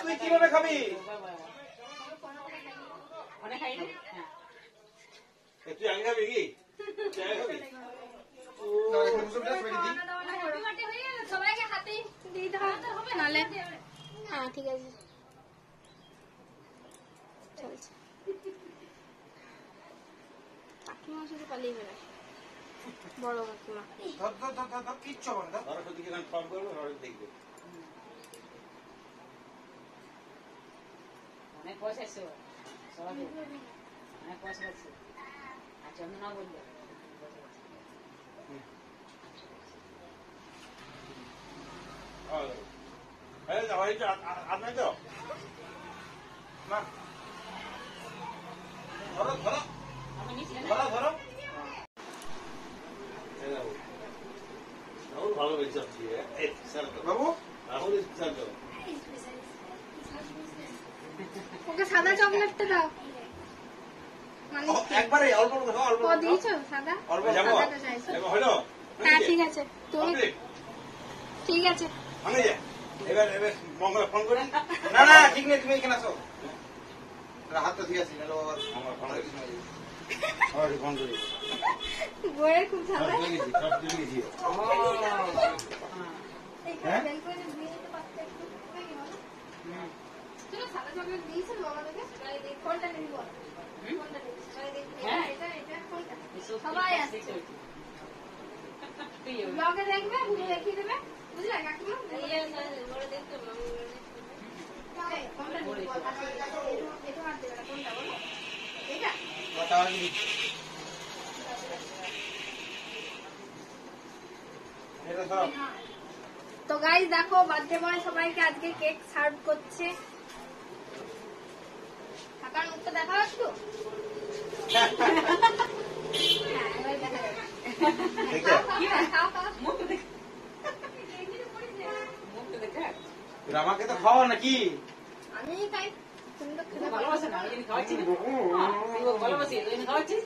তুই কিভাবে খাবি? তুই আগে খাবি কি? সবাইকে হাতে দিতে হবে নালে। হ্যাঁ ঠিক আছে চলছে। কাকিমা শুধু পালিয়ে বেড়ায়, বড় কাকিমা। কিচ্ছু হবে না, সরস্বতীকে কনফার্ম করবো, সরস্বতী দেখবে। অনেক পয়সা এসছে, সবাই অনেক পয়সা পাচ্ছে। আর চন্দনা বললো আপনার তো ধরো ধরো ধরো ধরো ভালো বেঁচে বাবু রাহুল ওকে সাদা চকলেটটা দাও। একবারে অল্প অল্প দিয়েছো সাদা? সাদাটা চাইছো? হ্যাঁ ঠিক আছে, তুমি ঠিক আছে। এবার এবার মঙ্গল ফোন করি। না না ঠিক নেই, তুমি এখানে আসো। হাত তো ঠিক আছে, ফোন করি। বইয়ের খুব ঝামেলা। সাদা চকলেট দিয়েছেন বাবা তোকে? কোনটা নিবি বল? কোনটা নিবি? সবাই আসছে। ব্লগে দেখবে, ভুলে দেখিয়ে দেবে, বুঝলে কাকিমা? কোনটা নিবি বল? এটা হাত দেবে না, কোনটা বলো? এটা? তো গাইস দেখো, বার্থডে বয় সবাইকে আজকে কেক সার্ভ করছে। কাকার মুখটা দেখা একটু। আমাকে তো খাওয়া নাকি? আমি খাই, তুমি তো খেতে ভালোবাসে না, আমি খাওয়াচ্ছি না। ভালোবাসি, খাওয়াচ্ছি।